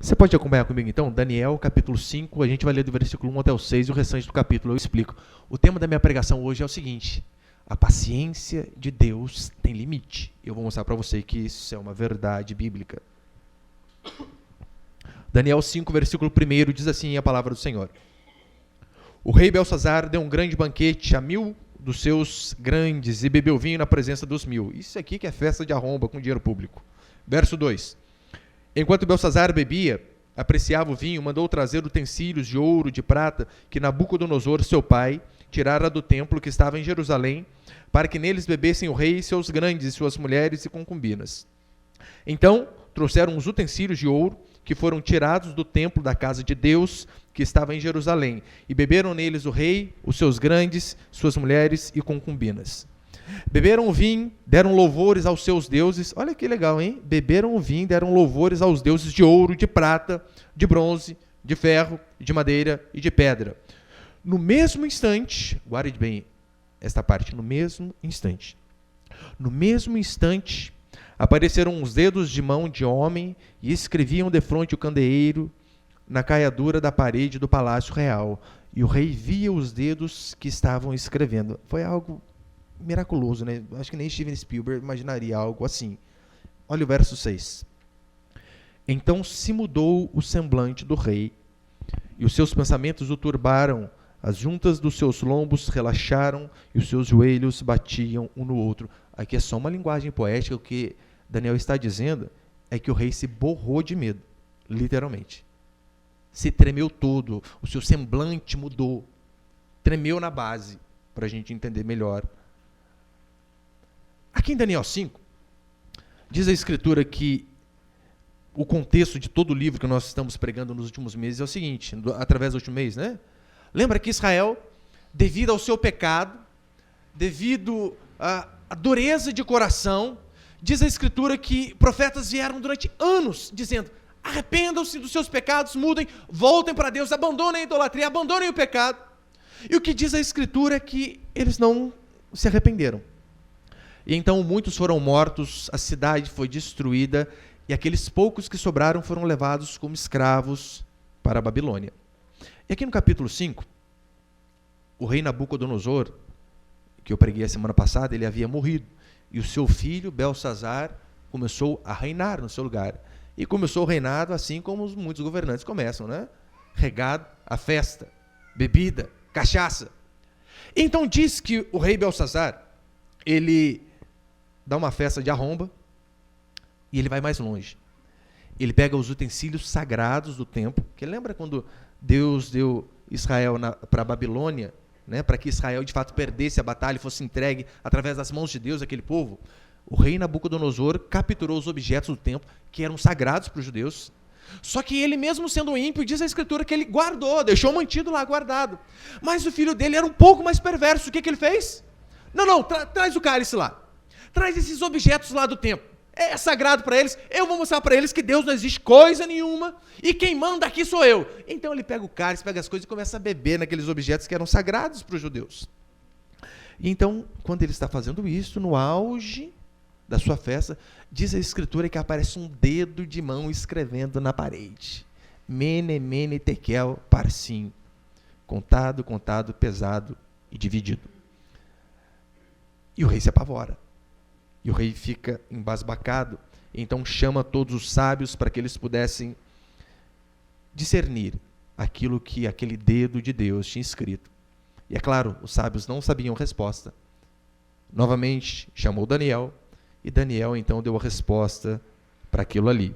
Você pode acompanhar comigo então? Daniel, capítulo 5, a gente vai ler do versículo 1 até o 6 e o restante do capítulo eu explico. O tema da minha pregação hoje é o seguinte: a paciência de Deus tem limite. Eu vou mostrar para você que isso é uma verdade bíblica. Daniel 5, versículo 1 diz assim a palavra do Senhor: O rei Belsazar deu um grande banquete a 1000 dos seus grandes e bebeu vinho na presença dos 1000. Isso aqui que é festa de arromba com dinheiro público. Verso 2. Enquanto Belsazar bebia, apreciava o vinho, mandou trazer utensílios de ouro, de prata, que Nabucodonosor, seu pai, tirara do templo que estava em Jerusalém, para que neles bebessem o rei, seus grandes, suas mulheres e concubinas. Então, trouxeram os utensílios de ouro, que foram tirados do templo da casa de Deus, que estava em Jerusalém, e beberam neles o rei, os seus grandes, suas mulheres e concubinas. Beberam o vinho, deram louvores aos seus deuses. Olha que legal, hein? Beberam o vinho, deram louvores aos deuses de ouro, de prata, de bronze, de ferro, de madeira e de pedra. No mesmo instante, guarde bem esta parte, no mesmo instante, apareceram os dedos de mão de homem e escreviam defronte o candeeiro na caiadura da parede do palácio real. E o rei via os dedos que estavam escrevendo. Foi algo miraculoso, né? Acho que nem Steven Spielberg imaginaria algo assim. Olha o verso 6. Então se mudou o semblante do rei, e os seus pensamentos o turbaram, as juntas dos seus lombos relaxaram, e os seus joelhos batiam um no outro. Aqui é só uma linguagem poética. O que Daniel está dizendo é que o rei se borrou de medo, literalmente. Se tremeu todo, o seu semblante mudou, tremeu na base, para a gente entender melhor. Aqui em Daniel 5, diz a Escritura que o contexto de todo o livro que nós estamos pregando nos últimos meses é o seguinte, através do último mês, né? Lembra que Israel, devido ao seu pecado, devido à dureza de coração, diz a Escritura que profetas vieram durante anos dizendo: arrependam-se dos seus pecados, mudem, voltem para Deus, abandonem a idolatria, abandonem o pecado. E o que diz a Escritura é que eles não se arrependeram. E então muitos foram mortos, a cidade foi destruída, e aqueles poucos que sobraram foram levados como escravos para a Babilônia. E aqui no capítulo 5, o rei Nabucodonosor, que eu preguei a semana passada, ele havia morrido, e o seu filho, Belsazar, começou a reinar no seu lugar. E começou o reinado assim como muitos governantes começam, né? Regado a festa, bebida, cachaça. Então diz que o rei Belsazar, ele dá uma festa de arromba e ele vai mais longe. Ele pega os utensílios sagrados do templo, que lembra quando Deus deu Israel para a Babilônia, né, para que Israel de fato perdesse a batalha e fosse entregue através das mãos de Deus, aquele povo? O rei Nabucodonosor capturou os objetos do templo que eram sagrados para os judeus. Só que ele, mesmo sendo ímpio, diz a Escritura que ele guardou, deixou mantido lá, guardado. Mas o filho dele era um pouco mais perverso. O que ele fez? Não, traz o cálice lá. Traz esses objetos lá do templo. É sagrado para eles. Eu vou mostrar para eles que Deus não existe coisa nenhuma. E quem manda aqui sou eu. Então ele pega o cálice, pega as coisas e começa a beber naqueles objetos que eram sagrados para os judeus. E então, quando ele está fazendo isso, no auge da sua festa, diz a Escritura que aparece um dedo de mão escrevendo na parede. Mene, mene, tekel, parsim. Contado, pesado e dividido. E o rei se apavora. E o rei fica embasbacado. Então chama todos os sábios para que eles pudessem discernir aquilo que aquele dedo de Deus tinha escrito. E é claro, os sábios não sabiam a resposta. Novamente chamou Daniel, e Daniel então deu a resposta para aquilo ali.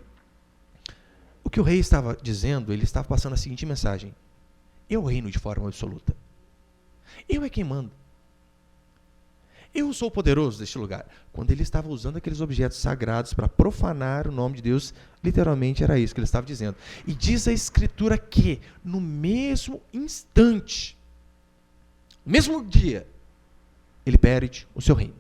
O que o rei estava dizendo, ele estava passando a seguinte mensagem: eu reino de forma absoluta. Eu é quem mando. Eu sou poderoso deste lugar. Quando ele estava usando aqueles objetos sagrados para profanar o nome de Deus, literalmente era isso que ele estava dizendo. E diz a Escritura que, no mesmo instante, no mesmo dia, ele perde o seu reino.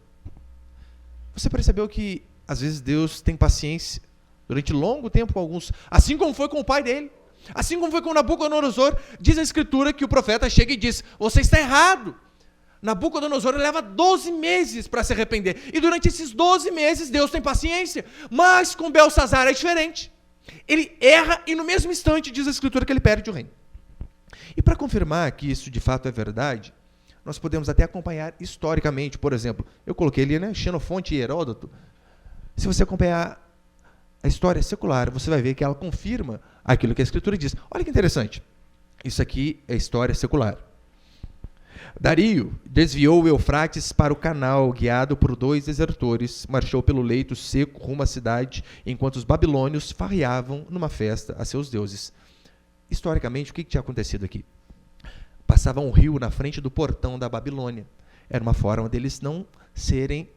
Você percebeu que, às vezes, Deus tem paciência durante longo tempo com alguns, assim como foi com o pai dele, assim como foi com Nabucodonosor. Diz a Escritura que o profeta chega e diz: você está errado. Nabucodonosor leva 12 meses para se arrepender. E durante esses 12 meses, Deus tem paciência. Mas com Belsazar é diferente. Ele erra e no mesmo instante diz a Escritura que ele perde o reino. E para confirmar que isso de fato é verdade, nós podemos até acompanhar historicamente. Por exemplo, eu coloquei ali, né, Xenofonte e Heródoto. Se você acompanhar a história secular, você vai ver que ela confirma aquilo que a Escritura diz. Olha que interessante. Isso aqui é história secular. Dario desviou o Eufrates para o canal, guiado por 2 desertores, marchou pelo leito seco rumo à cidade, enquanto os babilônios farreavam numa festa a seus deuses. Historicamente, o que tinha acontecido aqui? Passava um rio na frente do portão da Babilônia. Era uma forma deles não serem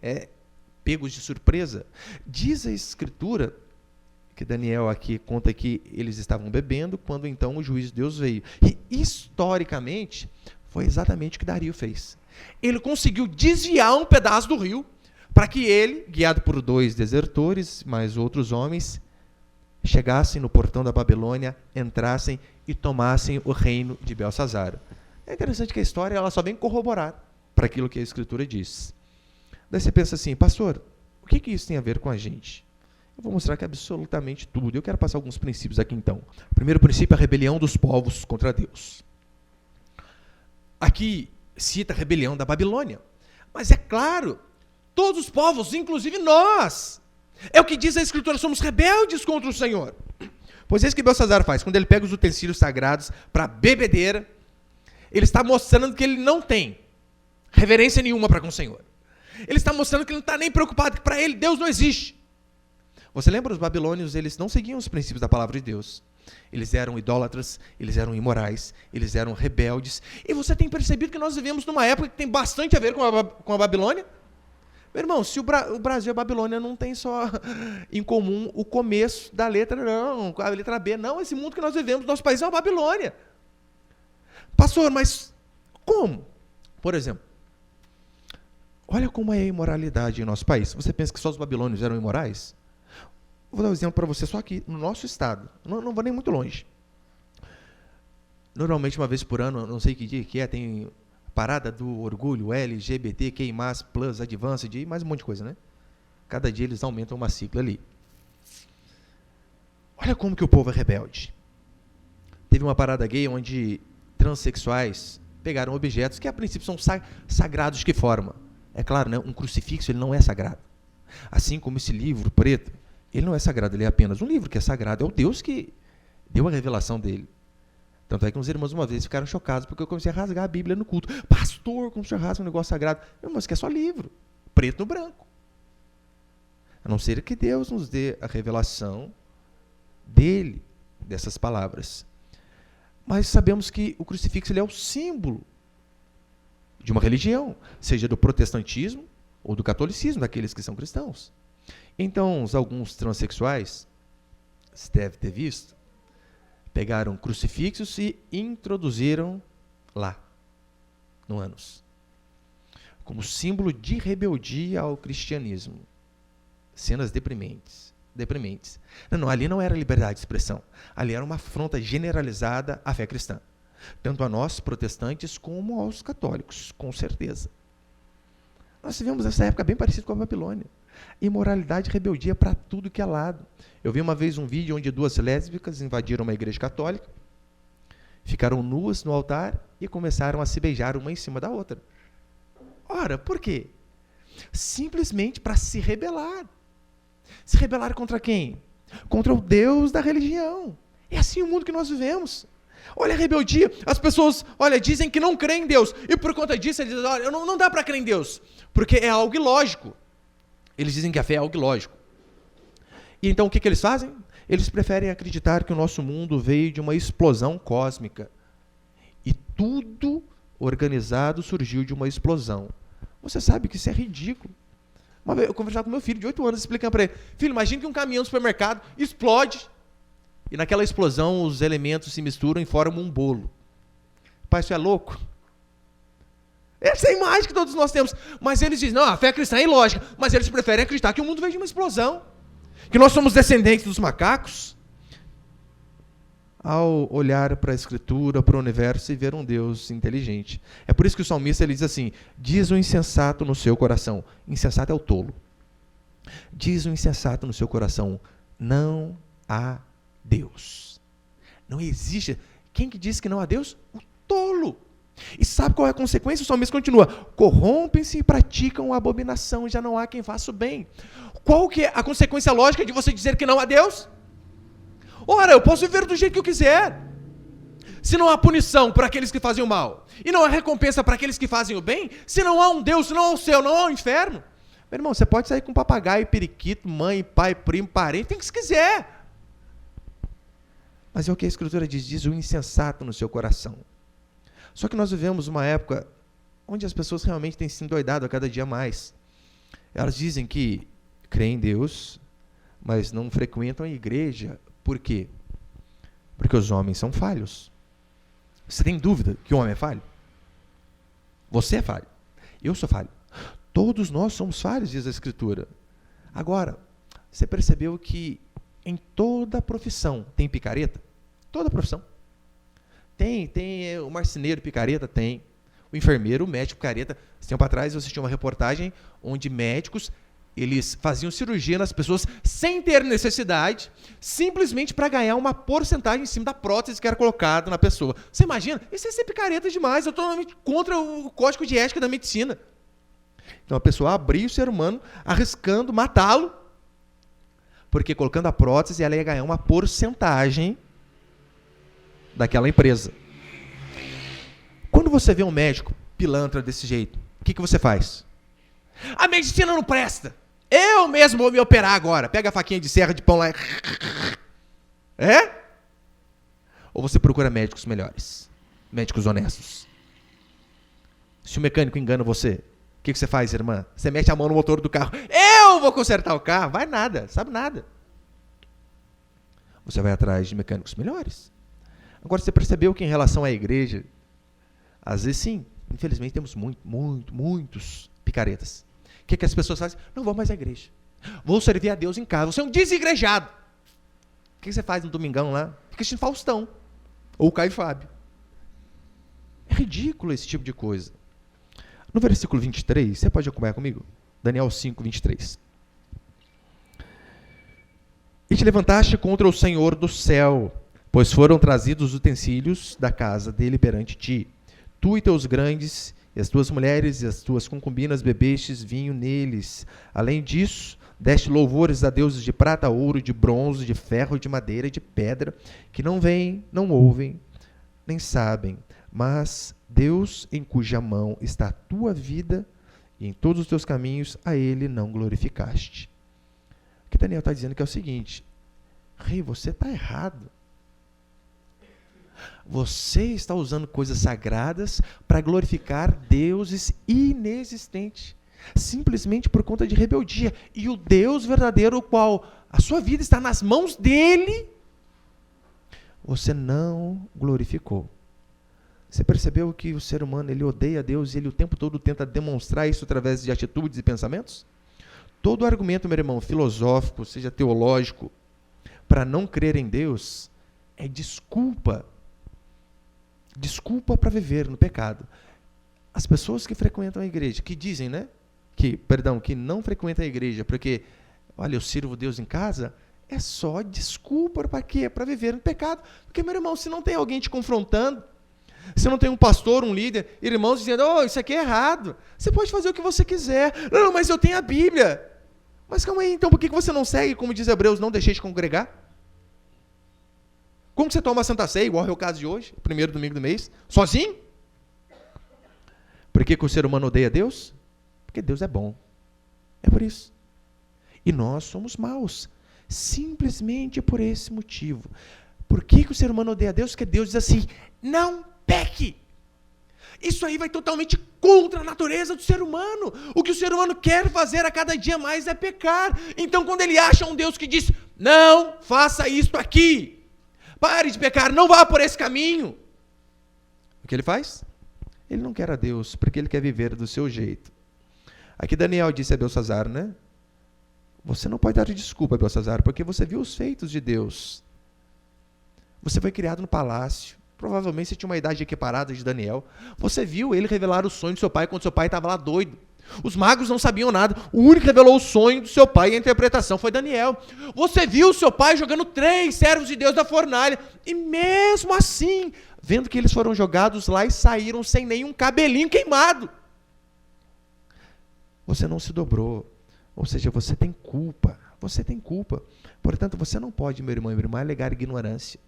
pegos de surpresa. Diz a Escritura, que Daniel aqui conta que eles estavam bebendo, quando então o juízo de Deus veio. E, historicamente, foi exatamente o que Dario fez. Ele conseguiu desviar um pedaço do rio para que ele, guiado por 2 desertores, mais outros homens, chegassem no portão da Babilônia, entrassem e tomassem o reino de Belsazar. É interessante que a história ela só vem corroborar para aquilo que a Escritura diz. Daí você pensa assim, pastor, o que isso tem a ver com a gente? Eu vou mostrar que absolutamente tudo. Eu quero passar alguns princípios aqui então. O primeiro princípio é a rebelião dos povos contra Deus. Aqui cita a rebelião da Babilônia. Mas é claro, todos os povos, inclusive nós. É o que diz a Escritura, somos rebeldes contra o Senhor. Pois é isso que Belsazar faz. Quando ele pega os utensílios sagrados para bebedeira, ele está mostrando que ele não tem reverência nenhuma para com o Senhor. Ele está mostrando que ele não está nem preocupado, que para ele Deus não existe. Você lembra, os babilônios, eles não seguiam os princípios da palavra de Deus. Eles eram idólatras, eles eram imorais, eles eram rebeldes. E você tem percebido que nós vivemos numa época que tem bastante a ver com a Babilônia? Meu irmão, se o Brasil e a Babilônia não tem só em comum o começo da letra, não, a letra B, não, esse mundo que nós vivemos, nosso país é uma Babilônia. Pastor, mas como? Por exemplo, olha como é a imoralidade em nosso país. Você pensa que só os babilônios eram imorais? Vou dar um exemplo para você só aqui, no nosso estado. Não vou nem muito longe. Normalmente, uma vez por ano, não sei que dia que é, tem parada do orgulho, LGBTQI+, Plus, Advanced, e mais um monte de coisa, né? Cada dia eles aumentam uma sigla ali. Olha como que o povo é rebelde. Teve uma parada gay onde transexuais pegaram objetos que, a princípio, são sagrados de que forma? É claro, né? Um crucifixo ele não é sagrado. Assim como esse livro preto, ele não é sagrado, ele é apenas um livro que é sagrado. É o Deus que deu a revelação dele. Tanto é que uns irmãos uma vez ficaram chocados porque eu comecei a rasgar a Bíblia no culto. Pastor, como você rasga um negócio sagrado? Mas que é só livro, preto no branco. A não ser que Deus nos dê a revelação dele, dessas palavras. Mas sabemos que o crucifixo ele é o símbolo de uma religião, seja do protestantismo ou do catolicismo, daqueles que são cristãos. Então, alguns transexuais, você deve ter visto, pegaram crucifixos e introduziram lá, no ânus, como símbolo de rebeldia ao cristianismo. Cenas deprimentes. Não, ali não era liberdade de expressão. Ali era uma afronta generalizada à fé cristã. Tanto a nós, protestantes, como aos católicos, com certeza. Nós vivemos nessa época bem parecida com a Babilônia. Imoralidade e rebeldia para tudo que é lado. Eu vi uma vez um vídeo onde 2 lésbicas invadiram uma igreja católica, ficaram nuas no altar e começaram a se beijar uma em cima da outra. Ora, por quê? Simplesmente para se rebelar. Se rebelar contra quem? Contra o Deus da religião. É assim o mundo que nós vivemos. Olha a rebeldia. As pessoas, dizem que não creem em Deus. E por conta disso, eles dizem, não dá para crer em Deus. Porque é algo ilógico. Eles dizem que a fé é algo ilógico. E então o que eles fazem? Eles preferem acreditar que o nosso mundo veio de uma explosão cósmica. E tudo organizado surgiu de uma explosão. Você sabe que isso é ridículo. Uma vez eu conversava com meu filho de 8 anos, explicando para ele, filho, imagina que um caminhão no supermercado explode, e naquela explosão os elementos se misturam e formam um bolo. Pai, isso é louco? Essa é a imagem que todos nós temos. Mas eles dizem, não, a fé cristã é ilógica, mas eles preferem acreditar que o mundo veio de uma explosão, que nós somos descendentes dos macacos. Ao olhar para a Escritura, para o universo e ver um Deus inteligente. É por isso que o salmista ele diz assim, diz o insensato no seu coração. Insensato é o tolo. Diz o insensato no seu coração, não há Deus. Não existe. Quem que disse que não há Deus? O tolo. E sabe qual é a consequência? O salmista continua: corrompem-se e praticam a abominação, e já não há quem faça o bem. Qual que é a consequência lógica de você dizer que não há Deus? Ora, eu posso viver do jeito que eu quiser. Se não há punição para aqueles que fazem o mal, e não há recompensa para aqueles que fazem o bem, se não há um Deus, se não há o céu, não há o inferno, meu irmão, você pode sair com papagaio, periquito, mãe, pai, primo, parente, tem que se quiser. Mas é o que a Escritura diz o insensato no seu coração. Só que nós vivemos uma época onde as pessoas realmente têm se endoidado a cada dia mais. Elas dizem que creem em Deus, mas não frequentam a igreja. Por quê? Porque os homens são falhos. Você tem dúvida que o homem é falho? Você é falho. Eu sou falho. Todos nós somos falhos, diz a Escritura. Agora, você percebeu que em toda profissão tem picareta? Toda profissão. Tem o marceneiro picareta? Tem. O enfermeiro, o médico picareta. Esse tempo atrás eu assisti uma reportagem onde médicos, eles faziam cirurgia nas pessoas sem ter necessidade, simplesmente para ganhar uma porcentagem em cima da prótese que era colocada na pessoa. Você imagina? Isso é ser picareta demais. Eu estou totalmente contra o código de ética da medicina. Então a pessoa abria o ser humano, arriscando matá-lo, porque colocando a prótese ela ia ganhar uma porcentagem daquela empresa. Quando você vê um médico pilantra desse jeito, o que você faz? A medicina não presta. Eu mesmo vou me operar agora. Pega a faquinha de serra de pão lá. É? Ou você procura médicos melhores? Médicos honestos? Se o mecânico engana você, o que você faz, irmã? Você mete a mão no motor do carro. Eu vou consertar o carro. Vai nada, sabe nada. Você vai atrás de mecânicos melhores. Agora, você percebeu que em relação à igreja, às vezes sim, infelizmente temos muitos picaretas. O que as pessoas fazem? Não vou mais à igreja. Vou servir a Deus em casa. Você é um desigrejado. O que você faz no domingão lá? Fica assistindo Faustão. Ou Caio Fábio. É ridículo esse tipo de coisa. No versículo 23, você pode acompanhar comigo? Daniel 5, 23. E te levantaste contra o Senhor do céu, pois foram trazidos os utensílios da casa dele perante ti. Tu e teus grandes, e as tuas mulheres e as tuas concubinas bebestes vinho neles. Além disso, deste louvores a deuses de prata, ouro, de bronze, de ferro, de madeira e de pedra, que não veem, não ouvem, nem sabem. Mas Deus, em cuja mão está a tua vida, e em todos os teus caminhos, a ele não glorificaste. O que Daniel está dizendo que é o seguinte: rei, você está errado. Você está usando coisas sagradas para glorificar deuses inexistentes, simplesmente por conta de rebeldia. E o Deus verdadeiro, o qual a sua vida está nas mãos dele, você não glorificou. Você percebeu que o ser humano, ele odeia Deus e ele o tempo todo tenta demonstrar isso através de atitudes e pensamentos? Todo argumento, meu irmão, filosófico, seja teológico, para não crer em Deus, é desculpa para viver no pecado. As pessoas que frequentam a igreja, que dizem, né, que não frequentam a igreja porque, olha, eu sirvo Deus em casa, é só desculpa para quê? Para viver no pecado. Porque, meu irmão, se não tem alguém te confrontando, se não tem um pastor, um líder, irmãos dizendo, isso aqui é errado, você pode fazer o que você quiser. Não, mas eu tenho a Bíblia. Mas calma aí, então por que você não segue, como diz Hebreus, não deixei de congregar? Como você toma a Santa Ceia, igual é o caso de hoje, primeiro domingo do mês, sozinho? Por que o ser humano odeia Deus? Porque Deus é bom. É por isso. E nós somos maus. Simplesmente por esse motivo. Por que o ser humano odeia Deus? Porque Deus diz assim, não peque. Isso aí vai totalmente contra a natureza do ser humano. O que o ser humano quer fazer a cada dia mais é pecar. Então, quando ele acha um Deus que diz, não faça isto aqui, pare de pecar, não vá por esse caminho, o que ele faz? Ele não quer a Deus, porque ele quer viver do seu jeito. Aqui Daniel disse a Belsazzar, né? Você não pode dar desculpa, Belsazzar, porque você viu os feitos de Deus. Você foi criado no palácio. Provavelmente você tinha uma idade equiparada de Daniel. Você viu ele revelar o sonho do seu pai quando seu pai estava lá doido. Os magos não sabiam nada. O único que revelou o sonho do seu pai e a interpretação foi Daniel. Você viu o seu pai jogando 3 servos de Deus da fornalha. E mesmo assim, vendo que eles foram jogados lá e saíram sem nenhum cabelinho queimado. Você não se dobrou. Ou seja, você tem culpa. Você tem culpa. Portanto, você não pode, meu irmão e minha irmã, alegar ignorância.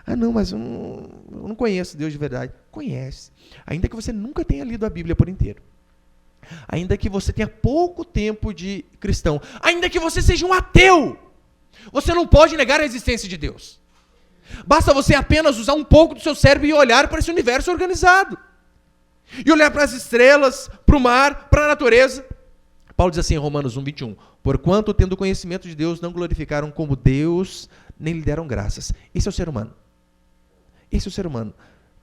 Ah, não, mas eu não conheço Deus de verdade. Conhece. Ainda que você nunca tenha lido a Bíblia por inteiro. Ainda que você tenha pouco tempo de cristão. Ainda que você seja um ateu. Você não pode negar a existência de Deus. Basta você apenas usar um pouco do seu cérebro e olhar para esse universo organizado. E olhar para as estrelas, para o mar, para a natureza. Paulo diz assim em Romanos 1:21. Porquanto, tendo conhecimento de Deus, não glorificaram como Deus, nem lhe deram graças. Esse é o ser humano. Esse é o ser humano.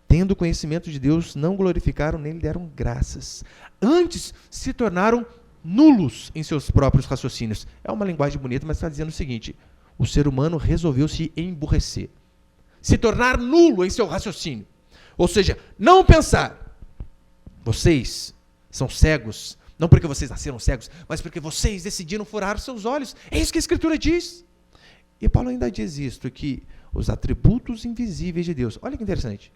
Tendo conhecimento de Deus, não glorificaram, nem lhe deram graças. Antes, se tornaram nulos em seus próprios raciocínios. É uma linguagem bonita, mas está dizendo o seguinte. O ser humano resolveu se emburrecer. Se tornar nulo em seu raciocínio. Ou seja, não pensar. Vocês são cegos, não porque vocês nasceram cegos, mas porque vocês decidiram furar os seus olhos. É isso que a Escritura diz. E Paulo ainda diz isto, que os atributos invisíveis de Deus. Olha que interessante.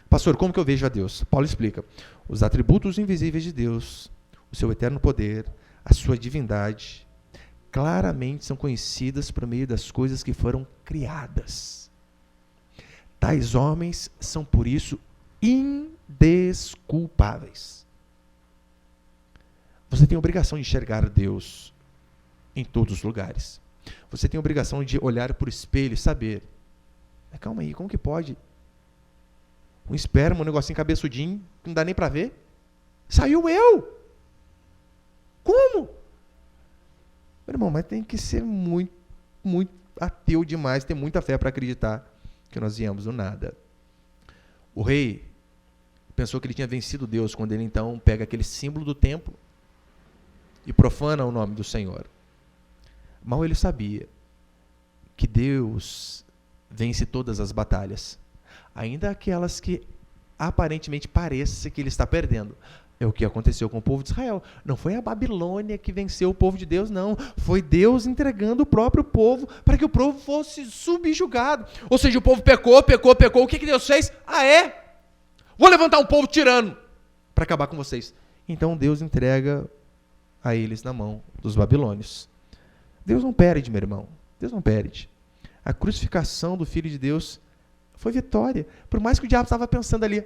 Pastor, como que eu vejo a Deus? Paulo explica. Os atributos invisíveis de Deus, o seu eterno poder, a sua divindade, claramente são conhecidas por meio das coisas que foram criadas. Tais homens são, por isso, indesculpáveis. Você tem a obrigação de enxergar Deus em todos os lugares. Você tem a obrigação de olhar para o espelho e saber. Mas calma aí, como que pode? Um esperma, um negocinho cabeçudinho, que não dá nem para ver? Saiu eu! Como? Meu irmão, mas tem que ser muito, muito ateu demais, ter muita fé para acreditar que nós viemos do nada. O rei pensou que ele tinha vencido Deus quando ele então pega aquele símbolo do templo e profana o nome do Senhor. Mal ele sabia que Deus vence todas as batalhas, ainda aquelas que aparentemente parece que ele está perdendo. É o que aconteceu com o povo de Israel. Não foi a Babilônia que venceu o povo de Deus, não. Foi Deus entregando o próprio povo para que o povo fosse subjugado. Ou seja, o povo pecou. O que Deus fez? Ah, é? Vou levantar um povo tirano para acabar com vocês. Então Deus entrega a eles na mão dos babilônios. Deus não perde, meu irmão. Deus não perde. A crucificação do Filho de Deus foi vitória. Por mais que o diabo estava pensando ali,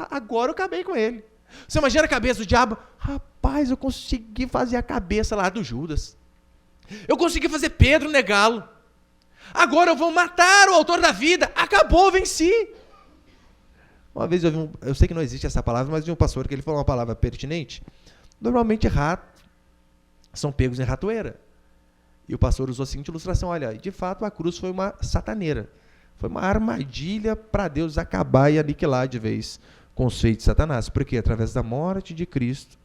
agora eu acabei com ele. Você imagina a cabeça do diabo? Rapaz, eu consegui fazer a cabeça lá do Judas. Eu consegui fazer Pedro negá-lo. Agora eu vou matar o autor da vida. Acabou, venci. Uma vez eu sei que não existe essa palavra, mas vi um pastor que ele falou uma palavra pertinente. Normalmente ratos são pegos em ratoeira. E o pastor usou a seguinte ilustração, olha, de fato a cruz foi uma sataneira. Foi uma armadilha para Deus acabar e aniquilar de vez com os feitos de Satanás. Porque através da morte de Cristo,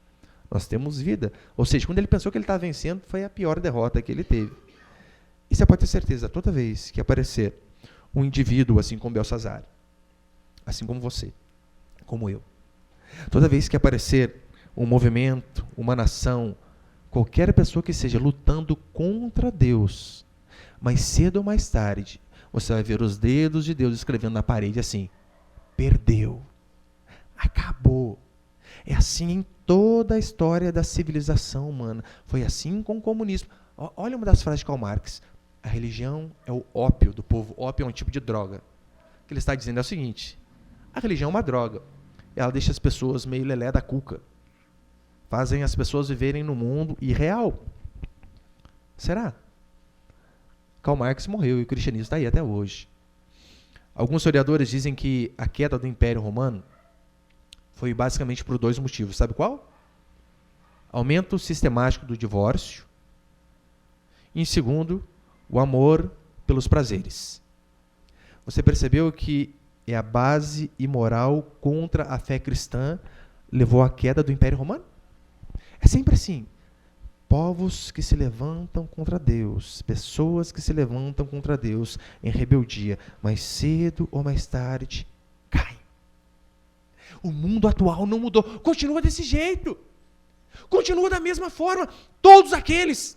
nós temos vida. Ou seja, quando ele pensou que ele estava vencendo, foi a pior derrota que ele teve. E você pode ter certeza, toda vez que aparecer um indivíduo assim como Belsazar, assim como você, como eu, toda vez que aparecer um movimento, uma nação, qualquer pessoa que esteja lutando contra Deus, mais cedo ou mais tarde, você vai ver os dedos de Deus escrevendo na parede assim, perdeu, acabou. É assim em toda a história da civilização humana. Foi assim com o comunismo. Olha uma das frases de Karl Marx. A religião é o ópio do povo. Ópio é um tipo de droga. O que ele está dizendo é o seguinte. A religião é uma droga. Ela deixa as pessoas meio lelé da cuca. Fazem as pessoas viverem no mundo irreal. Será? Karl Marx morreu e o cristianismo está aí até hoje. Alguns historiadores dizem que a queda do Império Romano foi basicamente por 2 motivos. Sabe qual? Aumento sistemático do divórcio. E, em segundo, o amor pelos prazeres. Você percebeu que é a base imoral contra a fé cristã levou à queda do Império Romano? É sempre assim. Povos que se levantam contra Deus, pessoas que se levantam contra Deus em rebeldia, mais cedo ou mais tarde, caem. O mundo atual não mudou, continua desse jeito. Continua da mesma forma. Todos aqueles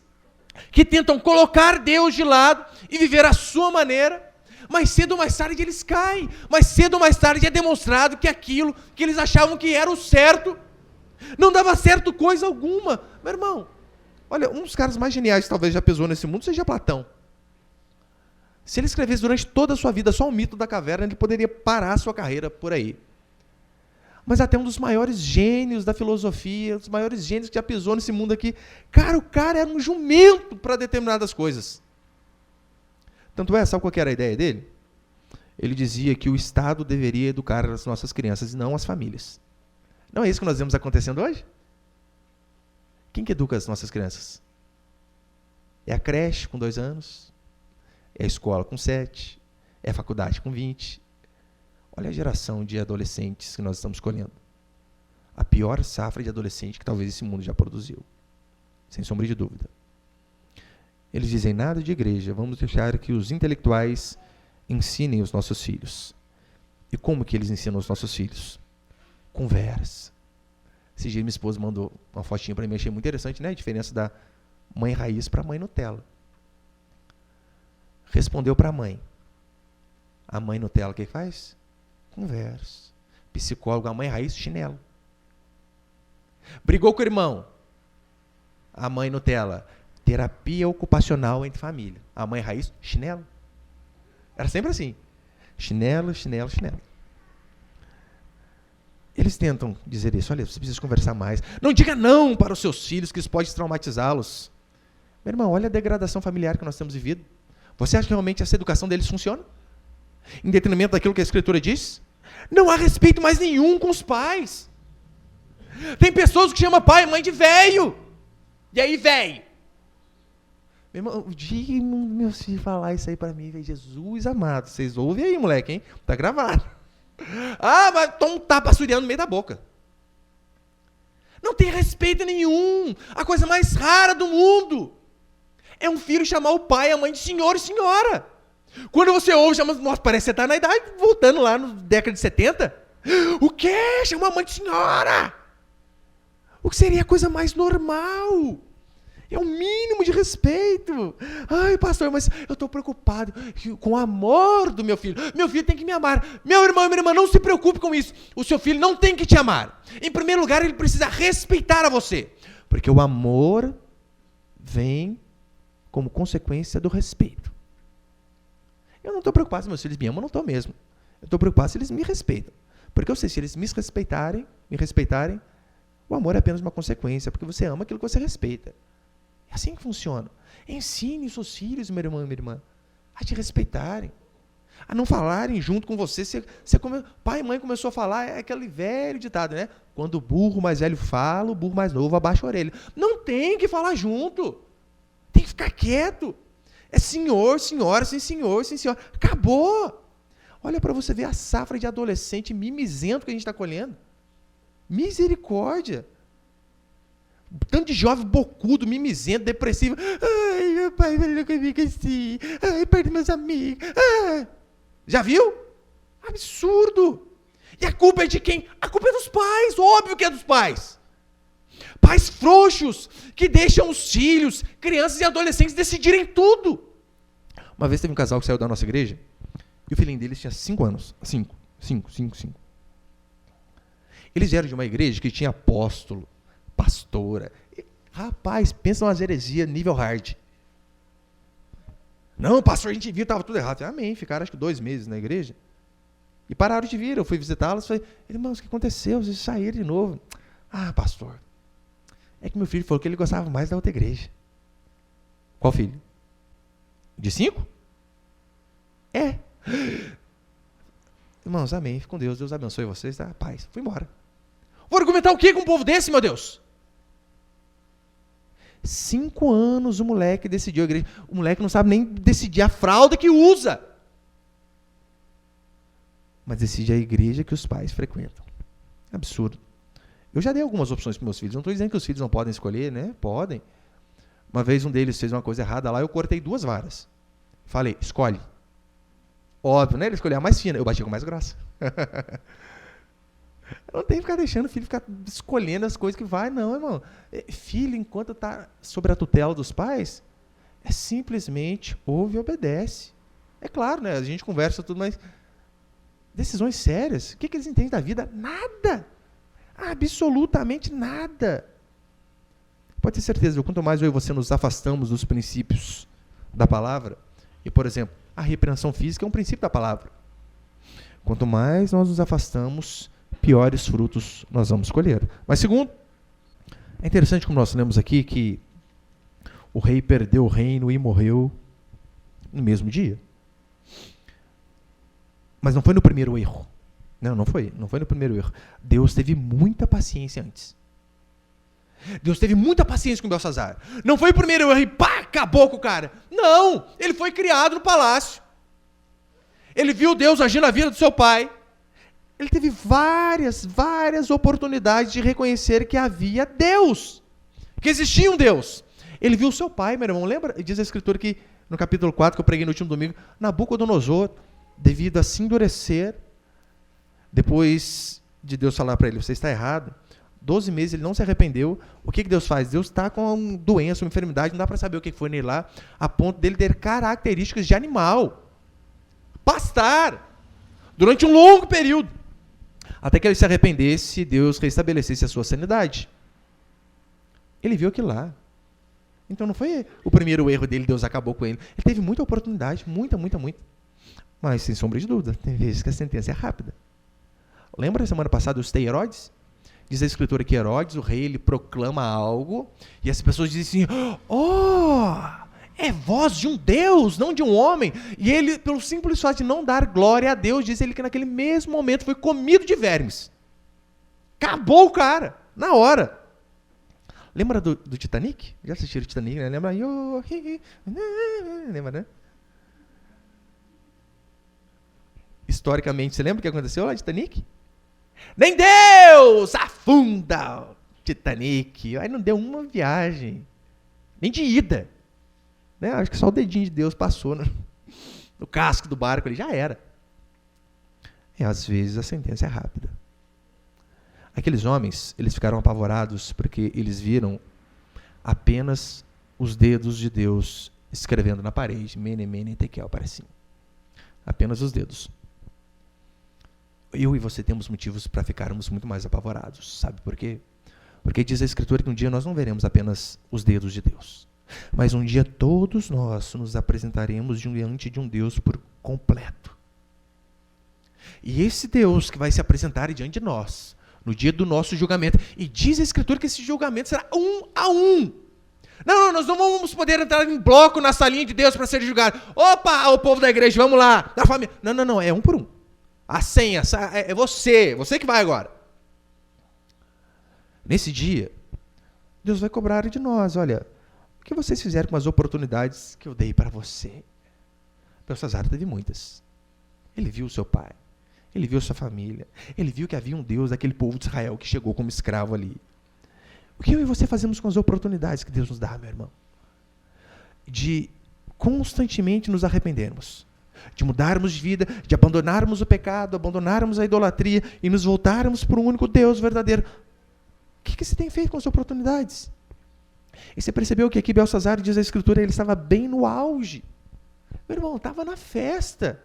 que tentam colocar Deus de lado e viver a sua maneira, mais cedo ou mais tarde eles caem. Mais cedo ou mais tarde é demonstrado que aquilo que eles achavam que era o certo, não dava certo coisa alguma. Meu irmão, olha, um dos caras mais geniais que talvez já pesou nesse mundo seja Platão. Se ele escrevesse durante toda a sua vida só o mito da caverna, ele poderia parar a sua carreira por aí. Mas até um dos maiores gênios da filosofia, um dos maiores gênios que já pisou nesse mundo aqui, o cara era um jumento para determinadas coisas. Tanto é, sabe qual que era a ideia dele? Ele dizia que o Estado deveria educar as nossas crianças e não as famílias. Não é isso que nós vemos acontecendo hoje? Quem que educa as nossas crianças? É a creche com 2 anos? É a escola com 7? É a faculdade com 20? Olha a geração de adolescentes que nós estamos escolhendo. A pior safra de adolescente que talvez esse mundo já produziu. Sem sombra de dúvida. Eles dizem nada de igreja, vamos deixar que os intelectuais ensinem os nossos filhos. E como que eles ensinam os nossos filhos? Conversa. Esse dia minha esposa mandou uma fotinha para mim, achei muito interessante, né? A diferença da mãe raiz para a mãe Nutella. Respondeu para a mãe. A mãe Nutella o que faz? Conversa. Psicólogo, a mãe raiz, chinelo. Brigou com o irmão. A mãe Nutella, terapia ocupacional entre família. A mãe raiz, chinelo. Era sempre assim. Chinelo, chinelo, chinelo. Eles tentam dizer isso. Olha, você precisa conversar mais. Não diga não para os seus filhos, que isso pode traumatizá-los. Meu irmão, olha a degradação familiar que nós temos vivido. Você acha que realmente essa educação deles funciona? Em detrimento daquilo que a Escritura diz? Não há respeito mais nenhum com os pais. Tem pessoas que chamam pai e mãe de velho. E aí, velho? Meu irmão, o dia meus filhos falar isso aí para mim, véio, Jesus amado, vocês ouvem aí, moleque, hein? Tá gravado. Mas toma um tapa suriano no meio da boca. Não tem respeito nenhum. A coisa mais rara do mundo é um filho chamar o pai e a mãe de senhor e senhora. Quando você ouve, chama, nossa, parece que você está na idade, voltando lá na década de 70. O quê? Chama a mãe de senhora. O que seria a coisa mais normal? É o mínimo de respeito. Ai, pastor, mas eu estou preocupado com o amor do meu filho. Meu filho tem que me amar. Meu irmão e minha irmã, não se preocupe com isso. O seu filho não tem que te amar. Em primeiro lugar, ele precisa respeitar a você. Porque o amor vem como consequência do respeito. Eu não estou preocupado se meus filhos me amam, não estou mesmo. Eu estou preocupado se eles me respeitam. Porque eu sei, se eles me respeitarem, o amor é apenas uma consequência, porque você ama aquilo que você respeita. É assim que funciona. Ensine os seus filhos, meu irmão e minha irmã, a te respeitarem, a não falarem junto com você. Pai e mãe começou a falar, é aquele velho ditado, né? Quando o burro mais velho fala, o burro mais novo abaixa a orelha. Não tem que falar junto. Tem que ficar quieto. É senhor, senhora, sim senhor, sim senhora. Acabou. Olha para você ver a safra de adolescente mimizento que a gente está colhendo. Misericórdia. Tanto de jovem bocudo, mimizento, depressivo. Ai, meu pai nunca fica assim. Ai, perdi meus amigos. Já viu? Absurdo. E a culpa é de quem? A culpa é dos pais. Óbvio que é dos pais. Pais frouxos, que deixam os filhos, crianças e adolescentes decidirem tudo. Uma vez teve um casal que saiu da nossa igreja, e o filhinho deles tinha 5 anos. 5. Eles vieram de uma igreja que tinha apóstolo, pastora. Rapaz, pensa numa heresia nível hard. Não, pastor, a gente viu, estava tudo errado. Amém, ficaram acho que 2 meses na igreja. E pararam de vir, eu fui visitá-los, falei, irmãos, o que aconteceu? Vocês saíram de novo. Pastor, é que meu filho falou que ele gostava mais da outra igreja. Qual filho? De 5? É. Irmãos, amém, fique com Deus, Deus abençoe vocês, tá? Paz, fui embora. Vou argumentar o que com um povo desse, meu Deus? 5 anos o moleque decidiu a igreja. O moleque não sabe nem decidir a fralda que usa. Mas decide a igreja que os pais frequentam. Absurdo. Eu já dei algumas opções para meus filhos. Não estou dizendo que os filhos não podem escolher, né? Podem. Uma vez um deles fez uma coisa errada lá, eu cortei 2 varas. Falei, escolhe. Óbvio, né? Ele escolheu a mais fina. Eu bati com mais grossa. Não tem que ficar deixando o filho ficar escolhendo as coisas que vai, não, irmão. Filho, enquanto está sob a tutela dos pais, simplesmente ouve e obedece. É claro, né? A gente conversa tudo, mas decisões sérias, o que eles entendem da vida? Nada. Absolutamente nada. Pode ter certeza, quanto mais eu e você nos afastamos dos princípios da palavra, e, por exemplo, a repreensão física é um princípio da palavra. Quanto mais nós nos afastamos, piores frutos nós vamos colher. Mas segundo, é interessante como nós lemos aqui que o rei perdeu o reino e morreu no mesmo dia. Mas não foi no primeiro erro. Não foi no primeiro erro. Deus teve muita paciência antes. Deus teve muita paciência com Belsazar. Não foi o primeiro erro e pá, acabou com o cara. Não, ele foi criado no palácio. Ele viu Deus agir na vida do seu pai. Ele teve várias oportunidades de reconhecer que havia Deus. Que existia um Deus. Ele viu o seu pai, meu irmão. Lembra? Diz a Escritura que no capítulo 4, que eu preguei no último domingo, Nabucodonosor, devido a se endurecer, depois de Deus falar para ele, você está errado, 12 meses ele não se arrependeu. O que Deus faz? Deus está com uma doença, uma enfermidade, não dá para saber o que foi nele lá, a ponto dele ter características de animal. Pastar. Durante um longo período. Até que ele se arrependesse e Deus restabelecesse a sua sanidade. Ele viu aquilo lá. Então não foi o primeiro erro dele, Deus acabou com ele. Ele teve muita oportunidade, muita. Mas, sem sombra de dúvida, tem vezes que a sentença é rápida. Lembra semana passada os Herodes? Diz a Escritura que Herodes, o rei, ele proclama algo e as pessoas dizem assim, é voz de um Deus, não de um homem. E ele, pelo simples fato de não dar glória a Deus, diz ele que naquele mesmo momento foi comido de vermes. Acabou o cara, na hora. Lembra do Titanic? Já assistiram o Titanic, né? Lembra? Lembra, né? Historicamente, você lembra o que aconteceu lá no Titanic? Nem Deus afunda o Titanic. Aí não deu uma viagem. Nem de ida. Né? Acho que só o dedinho de Deus passou no casco do barco ali. Já era. E às vezes a sentença é rápida. Aqueles homens, eles ficaram apavorados porque eles viram apenas os dedos de Deus escrevendo na parede. Mene, mene, tekel, parece assim. Apenas os dedos. Eu e você temos motivos para ficarmos muito mais apavorados. Sabe por quê? Porque diz a Escritura que um dia nós não veremos apenas os dedos de Deus. Mas um dia todos nós nos apresentaremos diante de um Deus por completo. E esse Deus que vai se apresentar diante de nós, no dia do nosso julgamento, e diz a Escritura que esse julgamento será 1 a 1. Não, nós não vamos poder entrar em bloco na salinha de Deus para ser julgado. Opa, o povo da igreja, vamos lá, da família. Não, é 1 por 1. A senha, é você que vai agora. Nesse dia, Deus vai cobrar de nós, olha, o que vocês fizeram com as oportunidades que eu dei para você? Belsazar teve muitas. Ele viu o seu pai, ele viu a sua família, ele viu que havia um Deus daquele povo de Israel que chegou como escravo ali. O que eu e você fazemos com as oportunidades que Deus nos dá, meu irmão? De constantemente nos arrependermos, de mudarmos de vida, de abandonarmos o pecado, abandonarmos a idolatria e nos voltarmos para o único Deus verdadeiro. O que você tem feito com as oportunidades? E você percebeu que aqui Belsazar, diz a Escritura, ele estava bem no auge. Meu irmão, estava na festa.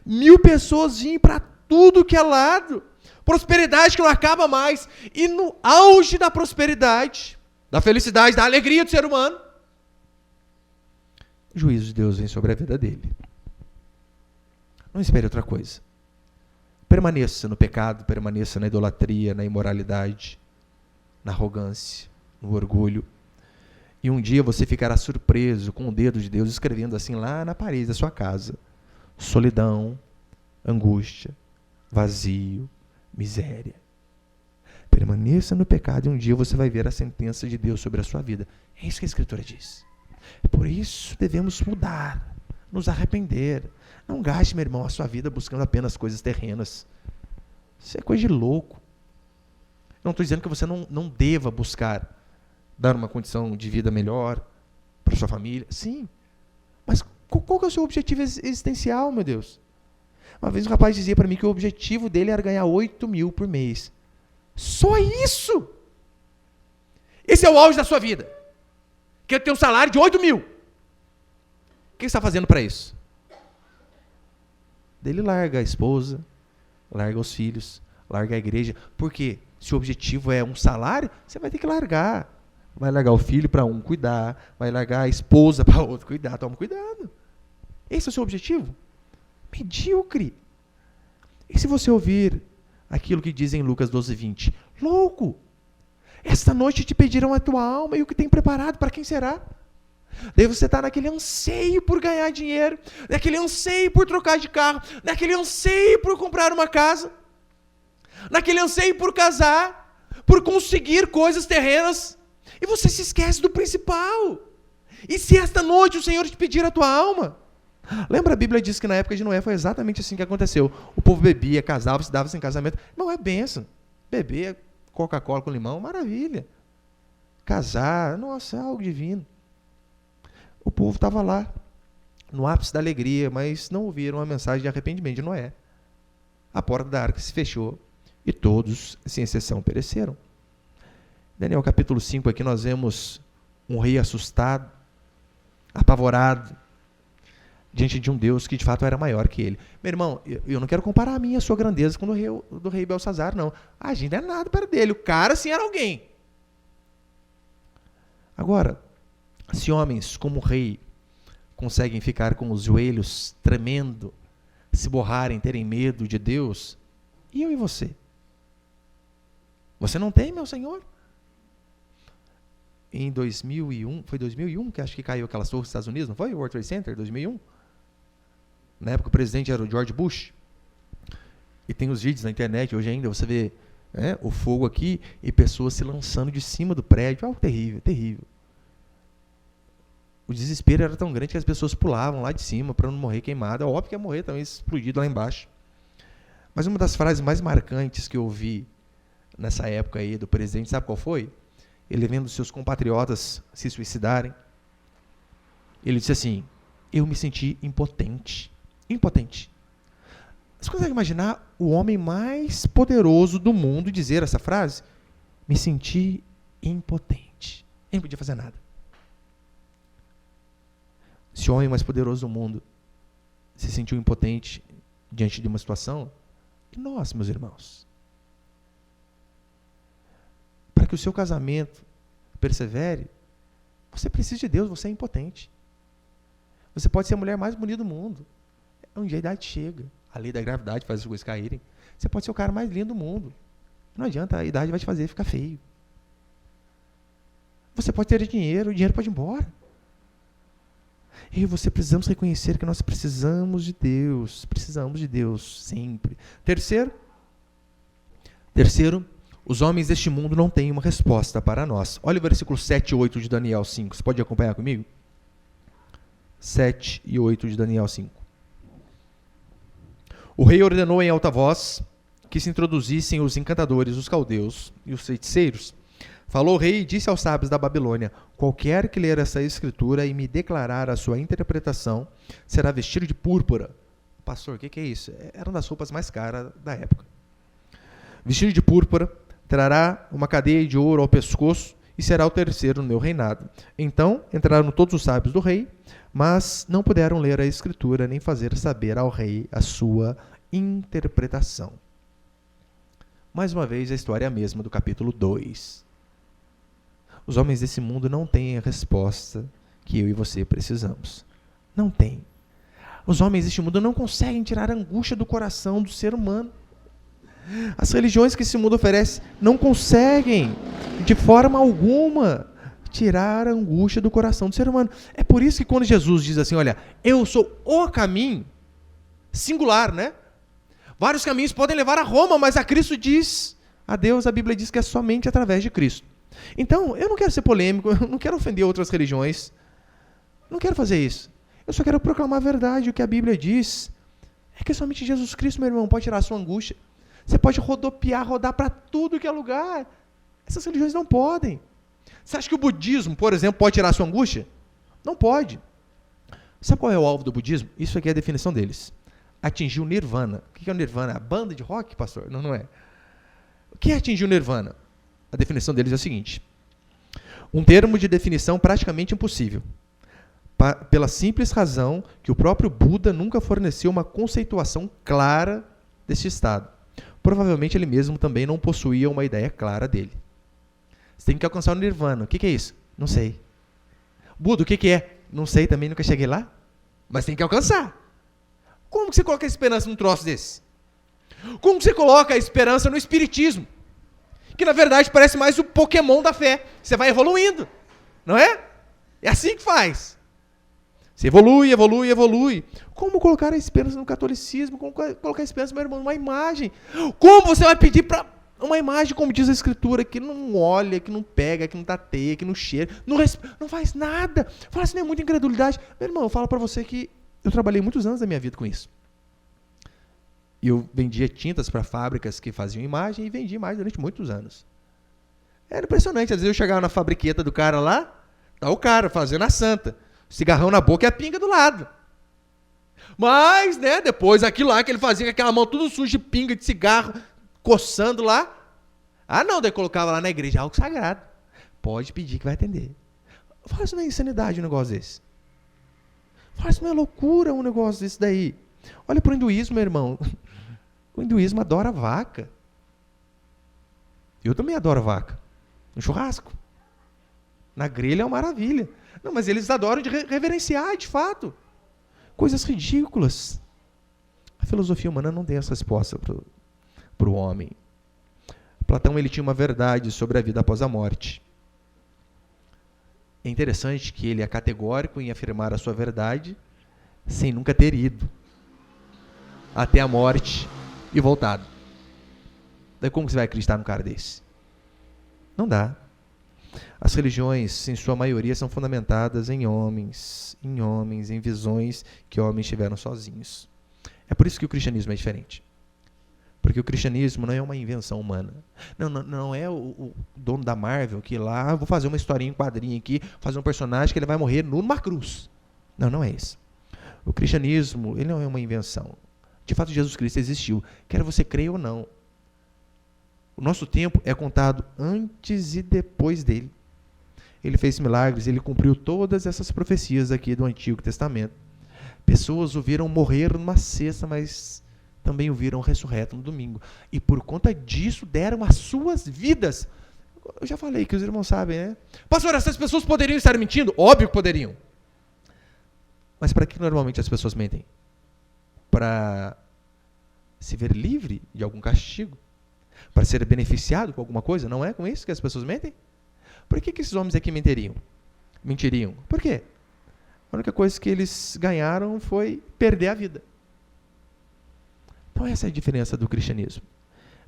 1000 pessoas vinham para tudo que é lado. Prosperidade que não acaba mais. E no auge da prosperidade, da felicidade, da alegria do ser humano, o juízo de Deus vem sobre a vida dele. Não espere outra coisa. Permaneça no pecado, permaneça na idolatria, na imoralidade, na arrogância, no orgulho. E um dia você ficará surpreso com o dedo de Deus escrevendo assim lá na parede da sua casa: solidão, angústia, vazio, miséria. Permaneça no pecado e um dia você vai ver a sentença de Deus sobre a sua vida. É isso que a Escritura diz. Por isso devemos mudar, nos arrepender. Não gaste, meu irmão, a sua vida buscando apenas coisas terrenas. Isso é coisa de louco. Eu não estou dizendo que você não deva buscar dar uma condição de vida melhor para sua família. Sim. Mas qual que é o seu objetivo existencial, meu Deus? Uma vez um rapaz dizia para mim que o objetivo dele era ganhar 8 mil por mês. Só isso. Esse é o auge da sua vida. Quer ter um salário de 8 mil. O que você está fazendo para isso? Ele larga a esposa, larga os filhos, larga a igreja. Por quê? Se o objetivo é um salário, você vai ter que largar. Vai largar o filho para um cuidar, vai largar a esposa para outro cuidar. Toma cuidado. Esse é o seu objetivo? Medíocre. E se você ouvir aquilo que diz em Lucas 12:20? Louco! Esta noite te pedirão a tua alma e o que tem preparado, para quem será? Daí você está naquele anseio por ganhar dinheiro, naquele anseio por trocar de carro, naquele anseio por comprar uma casa, naquele anseio por casar, por conseguir coisas terrenas, e você se esquece do principal. E se esta noite o Senhor te pedir a tua alma? Lembra, a Bíblia diz que na época de Noé foi exatamente assim que aconteceu. O povo bebia, casava, se dava sem casamento. Não é bênção. Beber Coca-Cola com limão, maravilha. Casar, nossa, é algo divino. O povo estava lá, no ápice da alegria, mas não ouviram a mensagem de arrependimento de Noé. A porta da arca se fechou e todos, sem exceção, pereceram. Daniel capítulo 5, aqui nós vemos um rei assustado, apavorado, diante de um Deus que de fato era maior que ele. Meu irmão, eu não quero comparar a minha e a sua grandeza com do rei Belsazar, não. A gente não é nada perto dele. O cara sim era alguém. Agora, se homens como o rei conseguem ficar com os joelhos tremendo, se borrarem, terem medo de Deus, e eu e você? Você não tem, meu Senhor? Em 2001, foi 2001 que acho que caiu aquelas torres dos Estados Unidos, não foi? O World Trade Center, 2001? Na época o presidente era o George Bush. E tem os vídeos na internet, hoje ainda você vê o fogo aqui e pessoas se lançando de cima do prédio. Algo terrível, terrível. O desespero era tão grande que as pessoas pulavam lá de cima para não morrer queimada. É óbvio que ia morrer também explodido lá embaixo. Mas uma das frases mais marcantes que eu ouvi nessa época aí do presidente, sabe qual foi? Ele vendo seus compatriotas se suicidarem. Ele disse assim: eu me senti impotente. Impotente. Você consegue imaginar o homem mais poderoso do mundo dizer essa frase? Me senti impotente. Ele não podia fazer nada. Se o homem mais poderoso do mundo se sentiu impotente diante de uma situação, e nós, meus irmãos? Para que o seu casamento persevere, você precisa de Deus, você é impotente. Você pode ser a mulher mais bonita do mundo. Um dia a idade chega, a lei da gravidade faz as coisas caírem. Você pode ser o cara mais lindo do mundo. Não adianta, a idade vai te fazer ficar feio. Você pode ter dinheiro, o dinheiro pode ir embora. Eu e você precisamos reconhecer que nós precisamos de Deus sempre. Terceiro, os homens deste mundo não têm uma resposta para nós. Olha o versículo 7 e 8 de Daniel 5. Você pode acompanhar comigo? 7 e 8 de Daniel 5. O rei ordenou em alta voz que se introduzissem os encantadores, os caldeus e os feiticeiros. Falou o rei e disse aos sábios da Babilônia: qualquer que ler essa escritura e me declarar a sua interpretação será vestido de púrpura. Pastor, o que é isso? Eram das roupas mais caras da época. Vestido de púrpura, trará uma cadeia de ouro ao pescoço e será o terceiro no meu reinado. Então entraram todos os sábios do rei, mas não puderam ler a escritura nem fazer saber ao rei a sua interpretação. Mais uma vez, a história é a mesma do capítulo 2. Os homens desse mundo não têm a resposta que eu e você precisamos. Não tem. Os homens deste mundo não conseguem tirar a angústia do coração do ser humano. As religiões que esse mundo oferece não conseguem, de forma alguma, tirar a angústia do coração do ser humano. É por isso que quando Jesus diz assim, olha, eu sou o caminho, singular, né? Vários caminhos podem levar a Roma, mas a Cristo diz, a Deus, a Bíblia diz que é somente através de Cristo. Então, eu não quero ser polêmico, eu não quero ofender outras religiões, não quero fazer isso. Eu só quero proclamar a verdade, o que a Bíblia diz. É que somente Jesus Cristo, meu irmão, pode tirar a sua angústia. Você pode rodar para tudo que é lugar. Essas religiões não podem. Você acha que o budismo, por exemplo, pode tirar a sua angústia? Não pode. Sabe qual é o alvo do budismo? Isso aqui é a definição deles. Atingir o nirvana. O que é o nirvana? A banda de rock, pastor? Não, não é. O que é atingir o nirvana? A definição deles é a seguinte: um termo de definição praticamente impossível, pela simples razão que o próprio Buda nunca forneceu uma conceituação clara desse estado. Provavelmente ele mesmo também não possuía uma ideia clara dele. Você tem que alcançar o nirvana. O que é isso? Não sei. Buda, o que é? Não sei também, nunca cheguei lá. Mas tem que alcançar. Como que você coloca a esperança num troço desse? Como que você coloca a esperança no espiritismo? Que na verdade parece mais o Pokémon da fé. Você vai evoluindo, não é? É assim que faz. Você evolui, evolui, evolui. Como colocar a esperança no catolicismo? Como colocar a esperança, meu irmão, numa imagem? Como você vai pedir para uma imagem, como diz a Escritura, que não olha, que não pega, que não tateia, que não cheira, não faz nada? Fala assim, não é muita incredulidade. Meu irmão, eu falo para você que eu trabalhei muitos anos da minha vida com isso. E eu vendia tintas para fábricas que faziam imagem e vendi imagem durante muitos anos. Era impressionante. Às vezes eu chegava na fabriqueta do cara lá, tá o cara fazendo a santa. Cigarrão na boca e a pinga do lado. Mas, né, depois aquilo lá que ele fazia com aquela mão tudo suja de pinga de cigarro, coçando lá. Ah, não, daí colocava lá na igreja, algo sagrado. Pode pedir que vai atender. Fala, isso não é insanidade um negócio desse. Fala, isso não é loucura um negócio desse daí. Olha para o hinduísmo, meu irmão. O hinduísmo adora vaca. Eu também adoro vaca. No churrasco. Na grelha é uma maravilha. Não, mas eles adoram de reverenciar, de fato. Coisas ridículas. A filosofia humana não tem essa resposta para o homem. Platão ele tinha uma verdade sobre a vida após a morte. É interessante que ele é categórico em afirmar a sua verdade sem nunca ter ido até a morte e voltado. Daí como você vai acreditar num cara desse? Não dá. As religiões, em sua maioria, são fundamentadas em homens, em visões que homens tiveram sozinhos. É por isso que o cristianismo é diferente. Porque o cristianismo não é uma invenção humana. Não é o dono da Marvel que lá, vou fazer uma historinha em quadrinho aqui, fazer um personagem que ele vai morrer numa cruz. Não é isso. O cristianismo, ele não é uma invenção. De fato, Jesus Cristo existiu, quer você creia ou não. O nosso tempo é contado antes e depois dele. Ele fez milagres, ele cumpriu todas essas profecias aqui do Antigo Testamento. Pessoas o viram morrer numa sexta, mas também o viram ressurreto no domingo. E por conta disso deram as suas vidas. Eu já falei que os irmãos sabem, né? Pastor, essas pessoas poderiam estar mentindo? Óbvio que poderiam. Mas para que normalmente as pessoas mentem? Para se ver livre de algum castigo? Para ser beneficiado com alguma coisa? Não é com isso que as pessoas mentem? Por que esses homens aqui mentiriam? Por quê? A única coisa que eles ganharam foi perder a vida. Então essa é a diferença do cristianismo.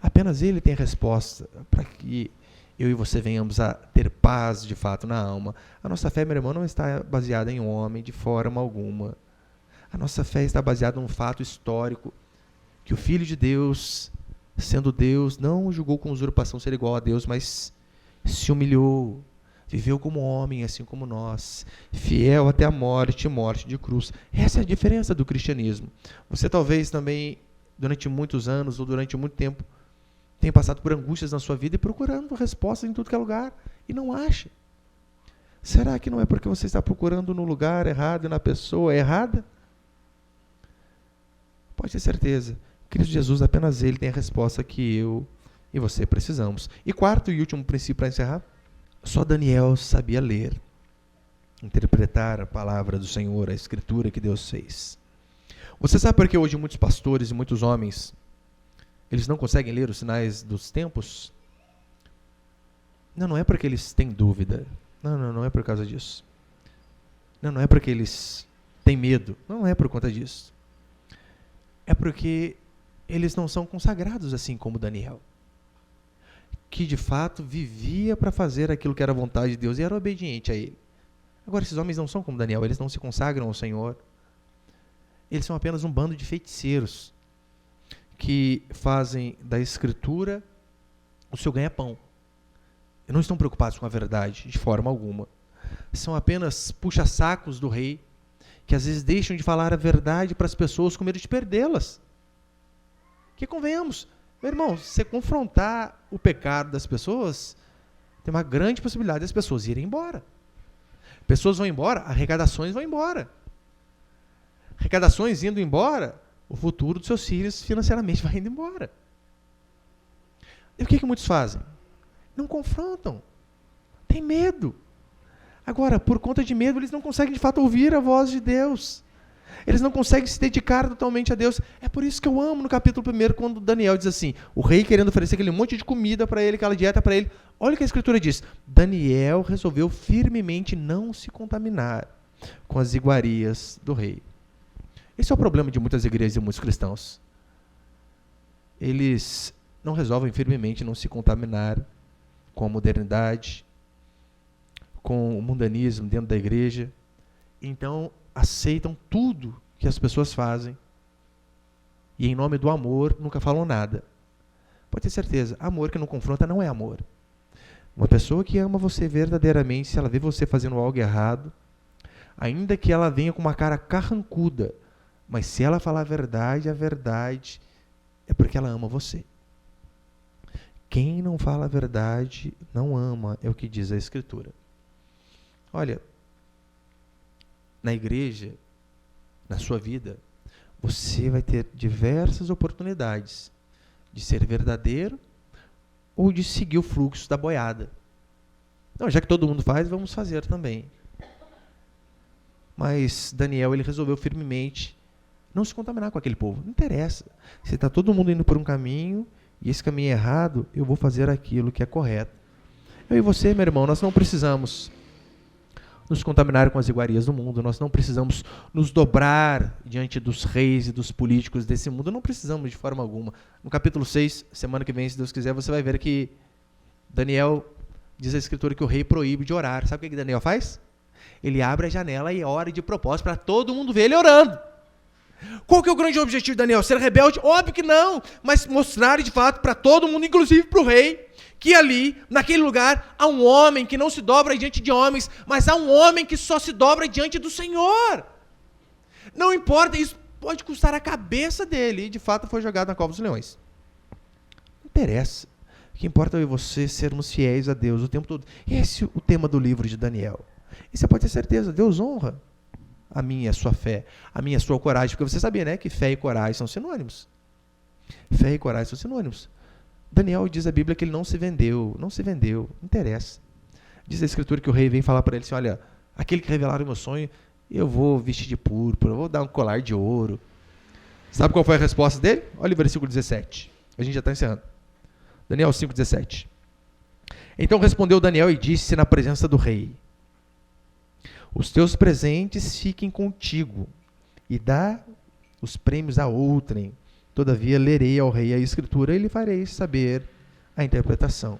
Apenas ele tem a resposta para que eu e você venhamos a ter paz de fato na alma. A nossa fé, meu irmão, não está baseada em um homem de forma alguma. A nossa fé está baseada num fato histórico, que o Filho de Deus, sendo Deus, não julgou com usurpação ser igual a Deus, mas se humilhou, viveu como homem, assim como nós, fiel até a morte de cruz. Essa é a diferença do cristianismo. Você talvez também, durante muitos anos ou durante muito tempo, tenha passado por angústias na sua vida e procurando respostas em tudo que é lugar, e não acha. Será que não é porque você está procurando no lugar errado e na pessoa errada? Pode ter certeza. Cristo Jesus, apenas Ele tem a resposta que eu e você precisamos. E quarto e último princípio para encerrar, só Daniel sabia ler, interpretar a palavra do Senhor, a escritura que Deus fez. Você sabe por que hoje muitos pastores e muitos homens, eles não conseguem ler os sinais dos tempos? Não é porque eles têm dúvida. Não é por causa disso. Não é porque eles têm medo. Não é por conta disso. É porque eles não são consagrados assim como Daniel, que de fato vivia para fazer aquilo que era a vontade de Deus e era obediente a Ele. Agora, esses homens não são como Daniel, eles não se consagram ao Senhor. Eles são apenas um bando de feiticeiros que fazem da Escritura o seu ganha-pão. E não estão preocupados com a verdade, de forma alguma. São apenas puxa-sacos do rei, que às vezes deixam de falar a verdade para as pessoas com medo de perdê-las. Que convenhamos, Meu irmão, se você confrontar o pecado das pessoas, tem uma grande possibilidade das pessoas irem embora. Pessoas vão embora, arrecadações vão embora. Arrecadações indo embora, o futuro dos seus filhos financeiramente vai indo embora. E o que muitos fazem? Não confrontam. Tem medo. Agora, por conta de medo, eles não conseguem de fato ouvir a voz de Deus. Eles não conseguem se dedicar totalmente a Deus. É por isso que eu amo no capítulo 1, quando Daniel diz assim, o rei querendo oferecer aquele monte de comida para ele, aquela dieta para ele. Olha o que a Escritura diz. Daniel resolveu firmemente não se contaminar com as iguarias do rei. Esse é o problema de muitas igrejas e muitos cristãos. Eles não resolvem firmemente não se contaminar com a modernidade, com o mundanismo dentro da igreja. Então, aceitam tudo que as pessoas fazem e, em nome do amor, nunca falam nada. Pode ter certeza, amor que não confronta não é amor. Uma pessoa que ama você verdadeiramente, se ela vê você fazendo algo errado, ainda que ela venha com uma cara carrancuda, mas se ela falar a verdade é porque ela ama você. Quem não fala a verdade não ama, é o que diz a Escritura. Olha, na igreja, na sua vida, você vai ter diversas oportunidades de ser verdadeiro ou de seguir o fluxo da boiada. Não, já que todo mundo faz, vamos fazer também. Mas Daniel, ele resolveu firmemente não se contaminar com aquele povo. Não interessa. Se está todo mundo indo por um caminho e esse caminho é errado, eu vou fazer aquilo que é correto. Eu e você, meu irmão, nós não precisamos nos contaminar com as iguarias do mundo, nós não precisamos nos dobrar diante dos reis e dos políticos desse mundo, não precisamos de forma alguma. No capítulo 6, semana que vem, se Deus quiser, você vai ver que Daniel, diz a Escritura que o rei proíbe de orar. Sabe o que Daniel faz? Ele abre a janela e ora de propósito para todo mundo ver ele orando. Qual que é o grande objetivo de Daniel? Ser rebelde? Óbvio que não, mas mostrar de fato para todo mundo, inclusive para o rei, que ali, naquele lugar, há um homem que não se dobra diante de homens, mas há um homem que só se dobra diante do Senhor. Não importa, isso pode custar a cabeça dele, e de fato foi jogado na cova dos leões. Não interessa. O que importa é eu e você sermos fiéis a Deus o tempo todo. Esse é o tema do livro de Daniel. E você pode ter certeza, Deus honra a minha e a sua fé, a minha e a sua coragem, porque você sabia, né, que fé e coragem são sinônimos. Fé e coragem são sinônimos. Daniel diz a Bíblia que ele não se vendeu, não interessa. Diz a Escritura que o rei vem falar para ele assim, olha, aquele que revelaram o meu sonho, eu vou vestir de púrpura, eu vou dar um colar de ouro. Sabe qual foi a resposta dele? Olha o versículo 17, a gente já está encerrando. Daniel 5,17. Então respondeu Daniel e disse na presença do rei, os teus presentes fiquem contigo, e dá os prêmios a outrem. Todavia lerei ao rei a Escritura e lhe farei saber a interpretação.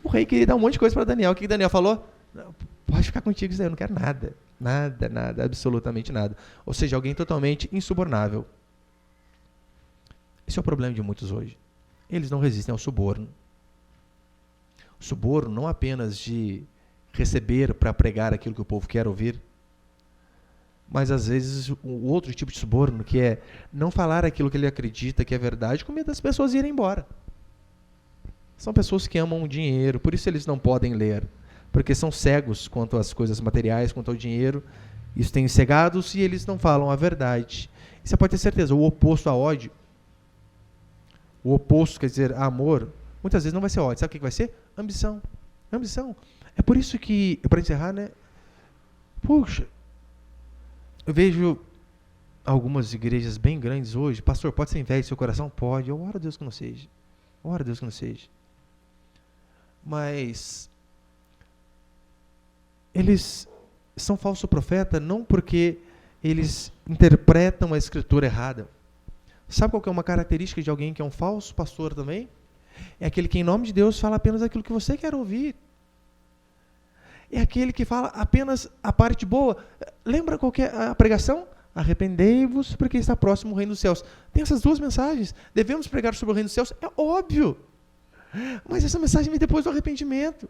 O rei queria dar um monte de coisa para Daniel. O que Daniel falou? Não, pode ficar contigo, eu não quero nada. Nada, absolutamente nada. Ou seja, alguém totalmente insubornável. Esse é o problema de muitos hoje. Eles não resistem ao suborno. O suborno não apenas de receber para pregar aquilo que o povo quer ouvir, mas às vezes o outro tipo de suborno, que é não falar aquilo que ele acredita que é verdade, com medo das pessoas irem embora. São pessoas que amam o dinheiro, por isso eles não podem ler, porque são cegos quanto às coisas materiais, quanto ao dinheiro, isso tem cegados e eles não falam a verdade. E você pode ter certeza, o oposto a ódio, o oposto, quer dizer, a amor, muitas vezes não vai ser ódio, sabe o que vai ser? Ambição. É por isso que, para encerrar, né? Puxa, eu vejo algumas igrejas bem grandes hoje. Pastor, pode ser inveja do seu coração? Pode. Eu oro a Deus que não seja. Mas eles são falso profeta não porque eles interpretam a Escritura errada. Sabe qual que é uma característica de alguém que é um falso pastor também? É aquele que, em nome de Deus, fala apenas aquilo que você quer ouvir. É aquele que fala apenas a parte boa. Lembra qual que é a pregação? Arrependei-vos, porque está próximo o reino dos céus. Tem essas duas mensagens. Devemos pregar sobre o reino dos céus? É óbvio. Mas essa mensagem vem depois do arrependimento.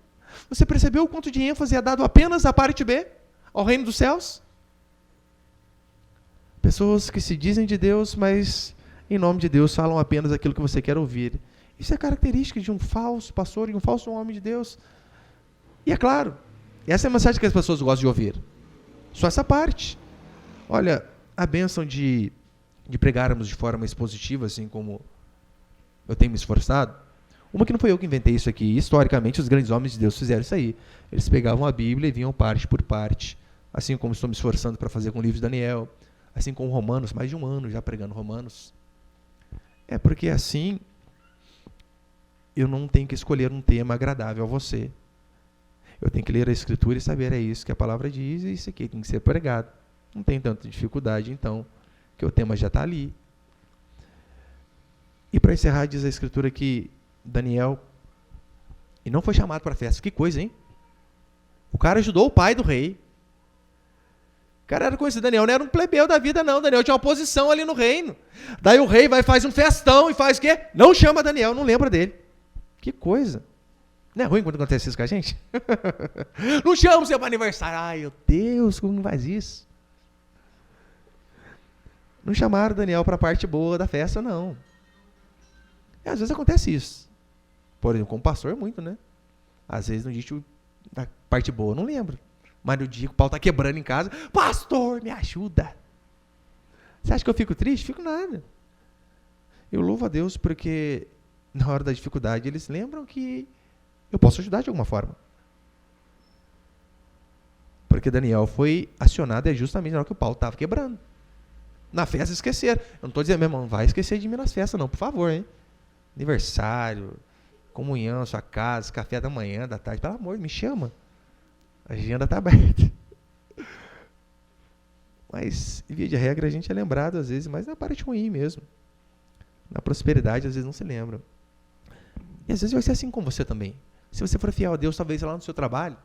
Você percebeu o quanto de ênfase é dado apenas à parte B? Ao reino dos céus? Pessoas que se dizem de Deus, mas em nome de Deus, falam apenas aquilo que você quer ouvir. Isso é característica de um falso pastor e um falso homem de Deus. E é claro, essa é a mensagem que as pessoas gostam de ouvir. Só essa parte. Olha, a bênção de pregarmos de forma expositiva, assim como eu tenho me esforçado, uma que não foi eu que inventei isso aqui. Historicamente, os grandes homens de Deus fizeram isso aí. Eles pegavam a Bíblia e vinham parte por parte, assim como estou me esforçando para fazer com o livro de Daniel, assim como Romanos, mais de um ano já pregando Romanos. É porque assim eu não tenho que escolher um tema agradável a você. Eu tenho que ler a Escritura e saber, é isso que a palavra diz e isso aqui tem que ser pregado. Não tem tanta dificuldade, então, que o tema já está ali. E para encerrar, diz a Escritura que Daniel, e não foi chamado para a festa. Que coisa, hein? O cara ajudou o pai do rei. O cara era conhecido. Daniel não era um plebeu da vida, não. Daniel tinha uma posição ali no reino. Daí o rei vai faz um festão e faz o quê? Não chama Daniel, não lembra dele. Que coisa. Não é ruim quando acontece isso com a gente? Não chama o seu aniversário. Ai, meu Deus, como faz isso? Não chamaram Daniel para a parte boa da festa, não. E às vezes acontece isso. Por exemplo, como pastor, muito, né? Às vezes no dia da parte boa, eu não lembro. Mas no dia que o pau está quebrando em casa, pastor, me ajuda. Você acha que eu fico triste? Fico nada. Eu louvo a Deus porque na hora da dificuldade eles lembram que eu posso ajudar de alguma forma. Porque Daniel foi acionado justamente na hora que o pau estava quebrando. Na festa esqueceram. Eu não estou dizendo, meu irmão, não vai esquecer de mim nas festas não, por favor, hein? Aniversário, comunhão, sua casa, café da manhã, da tarde, pelo amor, me chama. A agenda está aberta. Mas, via de regra, a gente é lembrado às vezes, mas na parte ruim mesmo. Na prosperidade, às vezes não se lembra. E às vezes vai ser assim com você também. Se você for fiel a Deus, talvez lá no seu trabalho,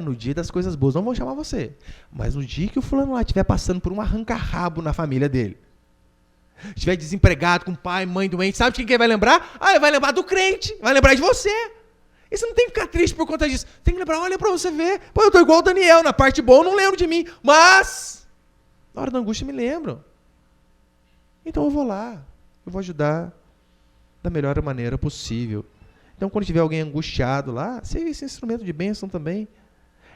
no dia das coisas boas, não vão chamar você. Mas no dia que o fulano lá estiver passando por um arranca-rabo na família dele, estiver desempregado, com pai, mãe doente, sabe de quem vai lembrar? Ele vai lembrar do crente, vai lembrar de você. E você não tem que ficar triste por conta disso. Tem que lembrar, olha para você ver. Pô, eu estou igual o Daniel, na parte boa eu não lembro de mim, mas na hora da angústia me lembro. Então eu vou lá, eu vou ajudar da melhor maneira possível. Então quando tiver alguém angustiado lá, seja esse instrumento de bênção também.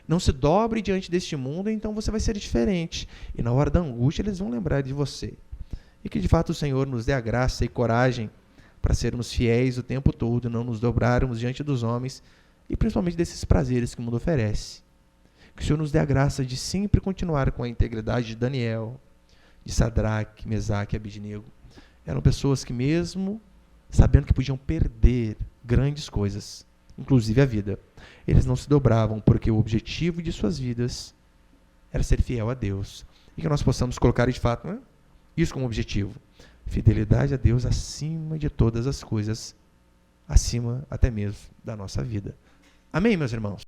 Não se dobre diante deste mundo, então você vai ser diferente. E na hora da angústia eles vão lembrar de você. E que de fato o Senhor nos dê a graça e coragem para sermos fiéis o tempo todo, não nos dobrarmos diante dos homens e principalmente desses prazeres que o mundo oferece. Que o Senhor nos dê a graça de sempre continuar com a integridade de Daniel, de Sadraque, Mesaque e Abednego. Eram pessoas que mesmo sabendo que podiam perder grandes coisas, inclusive a vida, eles não se dobravam porque o objetivo de suas vidas era ser fiel a Deus. E que nós possamos colocar de fato isso como objetivo. Fidelidade a Deus acima de todas as coisas, acima até mesmo da nossa vida. Amém, meus irmãos?